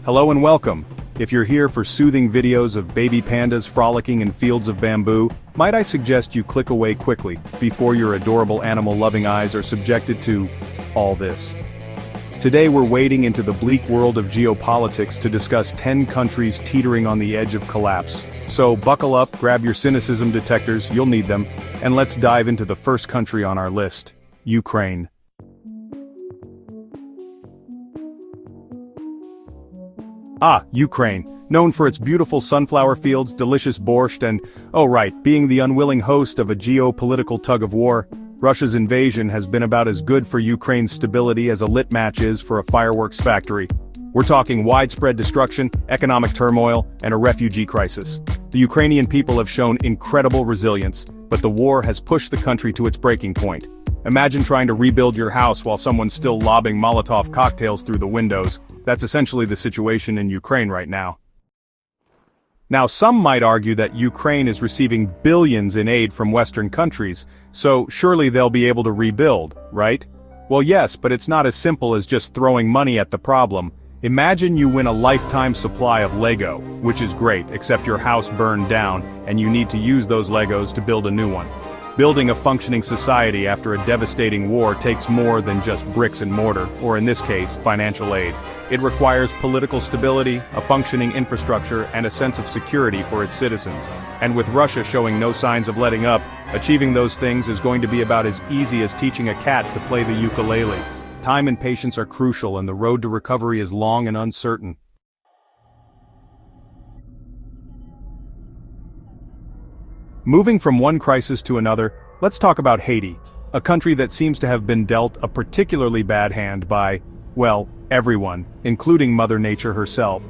Hello and welcome. If you're here for soothing videos of baby pandas frolicking in fields of bamboo, might I suggest you click away quickly, before your adorable animal-loving eyes are subjected to all this. Today we're wading into the bleak world of geopolitics to discuss 10 countries teetering on the edge of collapse. So buckle up, grab your cynicism detectors, you'll need them, and let's dive into the first country on our list, Ukraine. Ukraine, known for its beautiful sunflower fields, delicious borscht and, oh right, being the unwilling host of a geopolitical tug-of-war, Russia's invasion has been about as good for Ukraine's stability as a lit match is for a fireworks factory. We're talking widespread destruction, economic turmoil, and a refugee crisis. The Ukrainian people have shown incredible resilience, but the war has pushed the country to its breaking point. Imagine trying to rebuild your house while someone's still lobbing Molotov cocktails through the windows. That's essentially the situation in Ukraine right now. Now, some might argue that Ukraine is receiving billions in aid from Western countries, so surely they'll be able to rebuild, right? Well, yes, but it's not as simple as just throwing money at the problem. Imagine you win a lifetime supply of Lego, which is great, except your house burned down, and you need to use those Legos to build a new one. Building a functioning society after a devastating war takes more than just bricks and mortar, or in this case, financial aid. It requires political stability, a functioning infrastructure, and a sense of security for its citizens. And with Russia showing no signs of letting up, achieving those things is going to be about as easy as teaching a cat to play the ukulele. Time and patience are crucial, and the road to recovery is long and uncertain. Moving from one crisis to another, let's talk about Haiti, a country that seems to have been dealt a particularly bad hand by, well, everyone, including Mother Nature herself.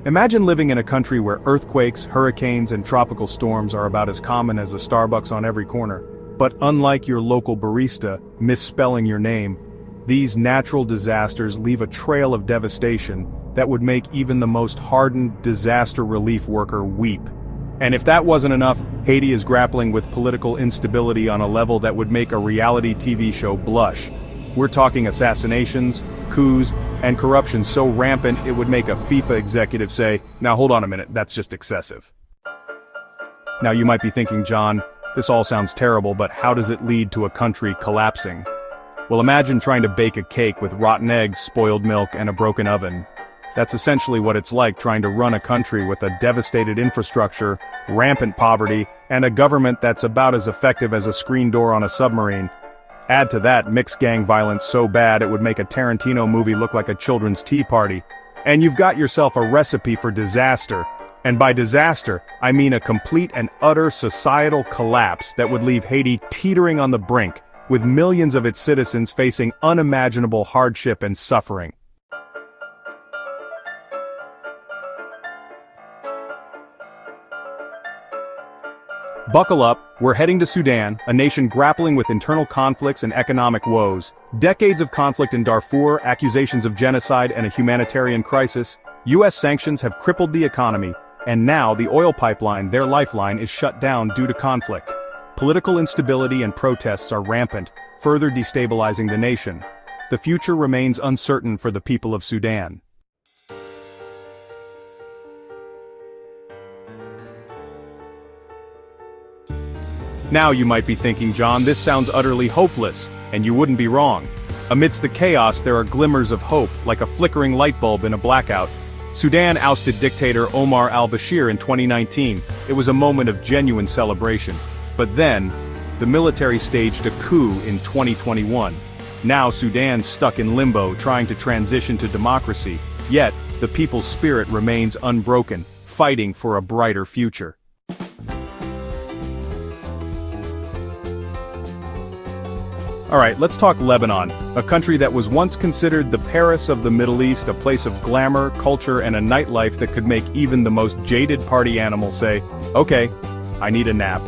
Imagine living in a country where earthquakes, hurricanes, and tropical storms are about as common as a Starbucks on every corner. But unlike your local barista misspelling your name, these natural disasters leave a trail of devastation that would make even the most hardened disaster relief worker weep. And if that wasn't enough, Haiti is grappling with political instability on a level that would make a reality TV show blush. We're talking assassinations, coups, and corruption so rampant it would make a FIFA executive say, "Now hold on a minute, that's just excessive." Now you might be thinking, John, this all sounds terrible, but how does it lead to a country collapsing? Well, imagine trying to bake a cake with rotten eggs, spoiled milk, and a broken oven. That's essentially what it's like trying to run a country with a devastated infrastructure, rampant poverty, and a government that's about as effective as a screen door on a submarine. Add to that mixed gang violence so bad it would make a Tarantino movie look like a children's tea party. And you've got yourself a recipe for disaster. And by disaster, I mean a complete and utter societal collapse that would leave Haiti teetering on the brink, with millions of its citizens facing unimaginable hardship and suffering. Buckle up, we're heading to Sudan, a nation grappling with internal conflicts and economic woes. Decades of conflict in Darfur, accusations of genocide, and a humanitarian crisis. US sanctions have crippled the economy, and now the oil pipeline, their lifeline, is shut down due to conflict. Political instability and protests are rampant, further destabilizing the nation. The future remains uncertain for the people of Sudan. Now you might be thinking, John, this sounds utterly hopeless, and you wouldn't be wrong. Amidst the chaos there are glimmers of hope, like a flickering light bulb in a blackout. Sudan ousted dictator Omar al-Bashir in 2019. It was a moment of genuine celebration. But then, the military staged a coup in 2021. Now Sudan's stuck in limbo, trying to transition to democracy. Yet, the people's spirit remains unbroken, fighting for a brighter future. Alright, let's talk Lebanon, a country that was once considered the Paris of the Middle East, a place of glamour, culture, and a nightlife that could make even the most jaded party animal say, "Okay, I need a nap."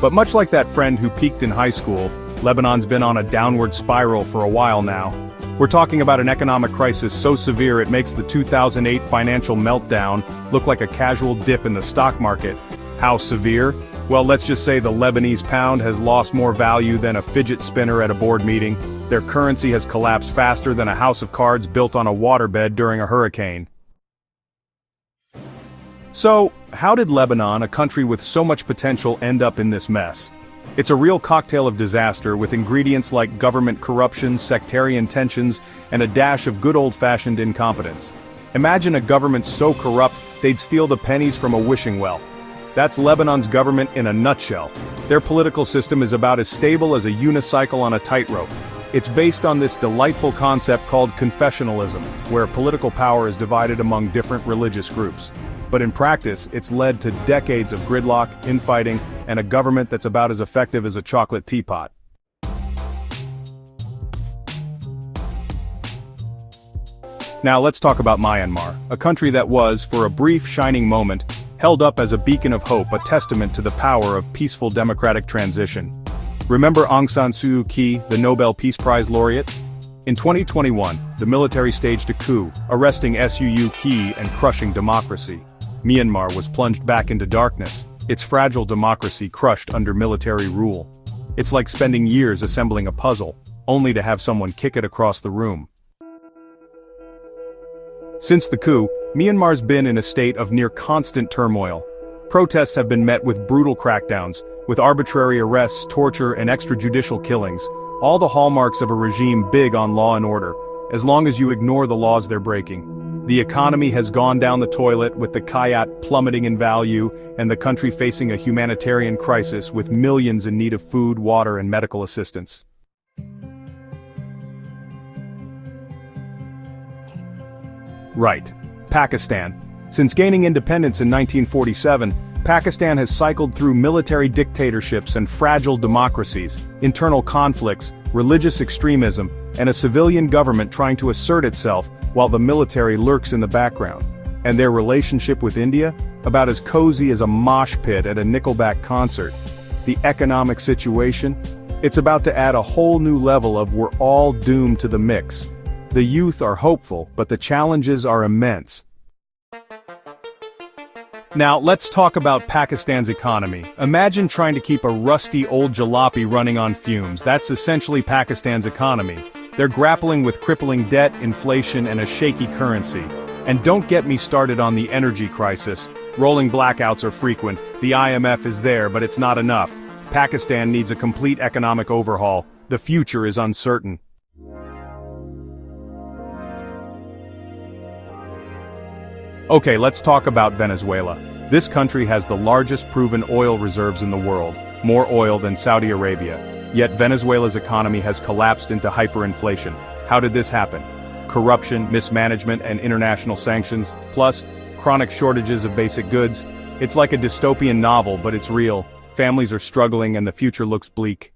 But much like that friend who peaked in high school, Lebanon's been on a downward spiral for a while now. We're talking about an economic crisis so severe it makes the 2008 financial meltdown look like a casual dip in the stock market. How severe? Well, let's just say the Lebanese pound has lost more value than a fidget spinner at a board meeting. Their currency has collapsed faster than a house of cards built on a waterbed during a hurricane. So, how did Lebanon, a country with so much potential, end up in this mess? It's a real cocktail of disaster with ingredients like government corruption, sectarian tensions, and a dash of good old-fashioned incompetence. Imagine a government so corrupt, they'd steal the pennies from a wishing well. That's Lebanon's government in a nutshell. Their political system is about as stable as a unicycle on a tightrope. It's based on this delightful concept called confessionalism, where political power is divided among different religious groups. But in practice, it's led to decades of gridlock, infighting, and a government that's about as effective as a chocolate teapot. Now let's talk about Myanmar, a country that was, for a brief shining moment, held up as a beacon of hope, a testament to the power of peaceful democratic transition. Remember Aung San Suu Kyi, the Nobel Peace Prize laureate? In 2021, the military staged a coup, arresting Suu Kyi and crushing democracy. Myanmar was plunged back into darkness, its fragile democracy crushed under military rule. It's like spending years assembling a puzzle, only to have someone kick it across the room. Since the coup, Myanmar's been in a state of near constant turmoil. Protests have been met with brutal crackdowns, with arbitrary arrests, torture, and extrajudicial killings, all the hallmarks of a regime big on law and order, as long as you ignore the laws they're breaking. The economy has gone down the toilet, with the kyat plummeting in value, and the country facing a humanitarian crisis with millions in need of food, water, and medical assistance. Right. Pakistan. Since gaining independence in 1947, Pakistan has cycled through military dictatorships and fragile democracies, internal conflicts, religious extremism, and a civilian government trying to assert itself while the military lurks in the background. And their relationship with India? About as cozy as a mosh pit at a Nickelback concert. The economic situation? It's about to add a whole new level of we're all doomed to the mix. The youth are hopeful, but the challenges are immense. Now, let's talk about Pakistan's economy. Imagine trying to keep a rusty old jalopy running on fumes. That's essentially Pakistan's economy. They're grappling with crippling debt, inflation, and a shaky currency. And don't get me started on the energy crisis. Rolling blackouts are frequent. The IMF is there, but it's not enough. Pakistan needs a complete economic overhaul. The future is uncertain. Okay, let's talk about Venezuela. This country has the largest proven oil reserves in the world, more oil than Saudi Arabia. Yet Venezuela's economy has collapsed into hyperinflation. How did this happen? Corruption, mismanagement, and international sanctions, plus chronic shortages of basic goods. It's like a dystopian novel, but it's real. Families are struggling and the future looks bleak.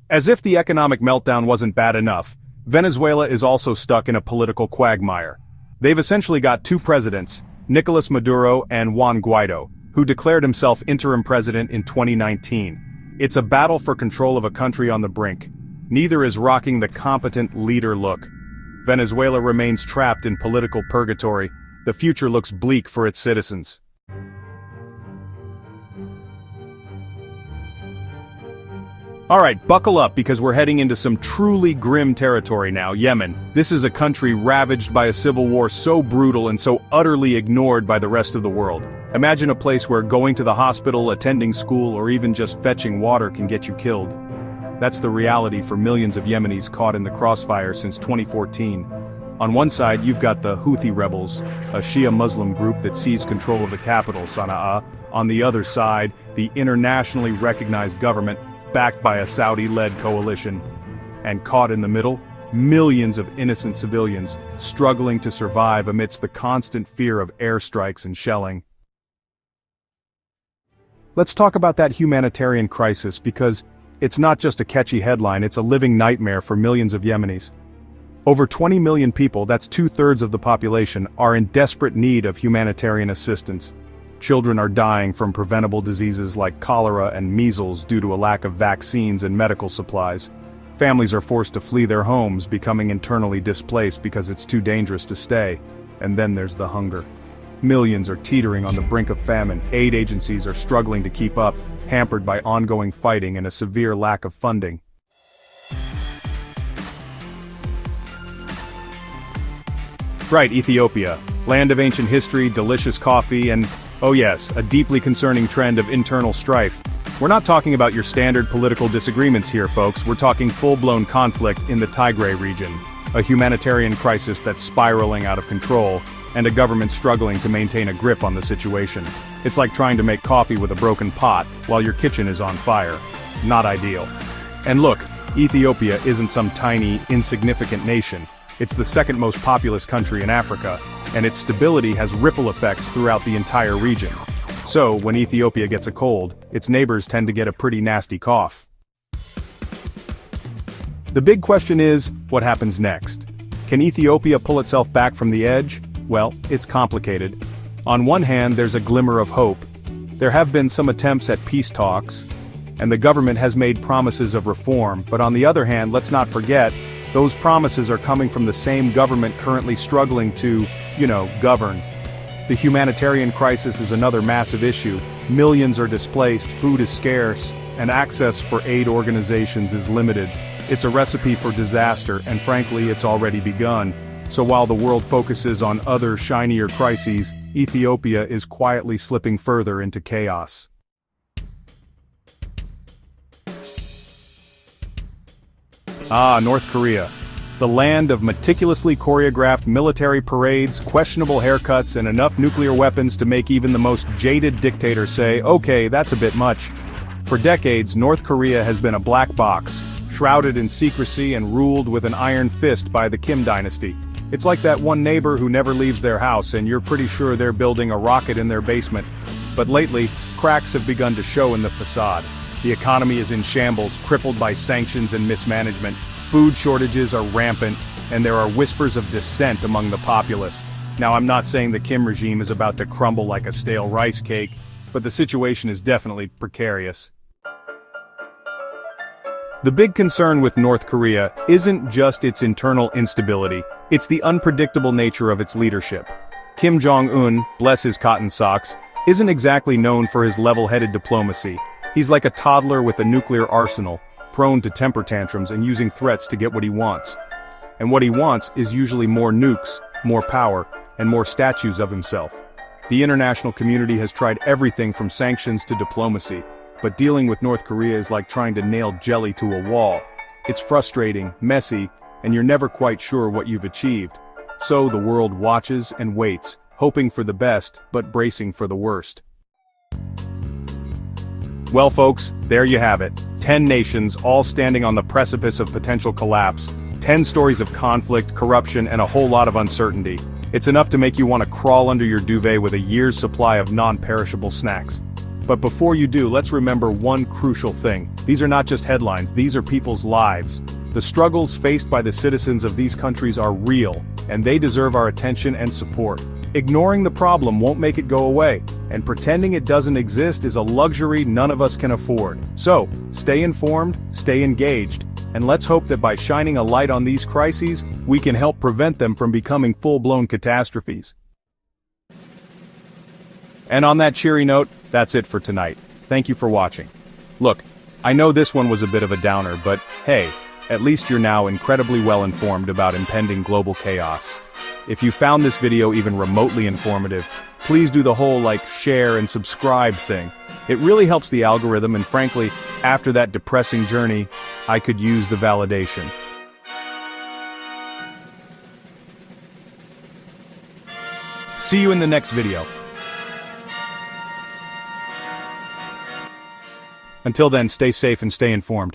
As if the economic meltdown wasn't bad enough, Venezuela is also stuck in a political quagmire. They've essentially got two presidents, Nicolas Maduro and Juan Guaido, who declared himself interim president in 2019. It's a battle for control of a country on the brink. Neither is rocking the competent leader look. Venezuela remains trapped in political purgatory. The future looks bleak for its citizens. Alright, buckle up because we're heading into some truly grim territory now, Yemen. This is a country ravaged by a civil war so brutal and so utterly ignored by the rest of the world. Imagine a place where going to the hospital, attending school, or even just fetching water can get you killed. That's the reality for millions of Yemenis caught in the crossfire since 2014. On one side, you've got the Houthi rebels, a Shia Muslim group that seized control of the capital, Sana'a. On the other side, the internationally recognized government, backed by a Saudi-led coalition. And caught in the middle, millions of innocent civilians, struggling to survive amidst the constant fear of airstrikes and shelling. Let's talk about that humanitarian crisis because it's not just a catchy headline, it's a living nightmare for millions of Yemenis. Over 20 million people, that's 2/3 of the population, are in desperate need of humanitarian assistance. Children are dying from preventable diseases like cholera and measles due to a lack of vaccines and medical supplies. Families are forced to flee their homes, becoming internally displaced because it's too dangerous to stay. And then there's the hunger. Millions are teetering on the brink of famine. Aid agencies are struggling to keep up, hampered by ongoing fighting and a severe lack of funding. Right, Ethiopia. Land of ancient history, delicious coffee, and, oh yes, a deeply concerning trend of internal strife. We're not talking about your standard political disagreements here, folks. We're talking full-blown conflict in the Tigray region, a humanitarian crisis that's spiraling out of control, and a government struggling to maintain a grip on the situation. It's like trying to make coffee with a broken pot while your kitchen is on fire. Not ideal. And look, Ethiopia isn't some tiny, insignificant nation. It's the second most populous country in Africa, and its stability has ripple effects throughout the entire region. So, when Ethiopia gets a cold, its neighbors tend to get a pretty nasty cough. The big question is, what happens next? Can Ethiopia pull itself back from the edge? Well, it's complicated. On one hand, there's a glimmer of hope. There have been some attempts at peace talks, and the government has made promises of reform, but on the other hand, let's not forget, those promises are coming from the same government currently struggling to, govern. The humanitarian crisis is another massive issue. Millions are displaced, food is scarce, and access for aid organizations is limited. It's a recipe for disaster, and frankly, it's already begun. So while the world focuses on other, shinier crises, Ethiopia is quietly slipping further into chaos. North Korea. The land of meticulously choreographed military parades, questionable haircuts, and enough nuclear weapons to make even the most jaded dictator say, okay, that's a bit much. For decades, North Korea has been a black box, shrouded in secrecy and ruled with an iron fist by the Kim dynasty. It's like that one neighbor who never leaves their house and you're pretty sure they're building a rocket in their basement. But lately, cracks have begun to show in the facade. The economy is in shambles, crippled by sanctions and mismanagement. Food shortages are rampant, and there are whispers of dissent among the populace. Now, I'm not saying the Kim regime is about to crumble like a stale rice cake, but the situation is definitely precarious. The big concern with North Korea isn't just its internal instability, it's the unpredictable nature of its leadership. Kim Jong-un, bless his cotton socks, isn't exactly known for his level-headed diplomacy. He's like a toddler with a nuclear arsenal, prone to temper tantrums and using threats to get what he wants. And what he wants is usually more nukes, more power, and more statues of himself. The international community has tried everything from sanctions to diplomacy, but dealing with North Korea is like trying to nail jelly to a wall. It's frustrating, messy, and you're never quite sure what you've achieved. So the world watches and waits, hoping for the best, but bracing for the worst. Well folks, there you have it. 10 nations, all standing on the precipice of potential collapse. 10 stories of conflict, corruption, and a whole lot of uncertainty. It's enough to make you want to crawl under your duvet with a year's supply of non-perishable snacks. But before you do, let's remember one crucial thing. These are not just headlines, these are people's lives. The struggles faced by the citizens of these countries are real, and they deserve our attention and support. Ignoring the problem won't make it go away, and pretending it doesn't exist is a luxury none of us can afford. So, stay informed, stay engaged, and let's hope that by shining a light on these crises, we can help prevent them from becoming full-blown catastrophes. And on that cheery note, that's it for tonight. Thank you for watching. Look, I know this one was a bit of a downer, but hey, at least you're now incredibly well informed about impending global chaos. If you found this video even remotely informative, please do the whole share and subscribe thing. It really helps the algorithm, and frankly, after that depressing journey, I could use the validation. See you in the next video. Until then, stay safe and stay informed.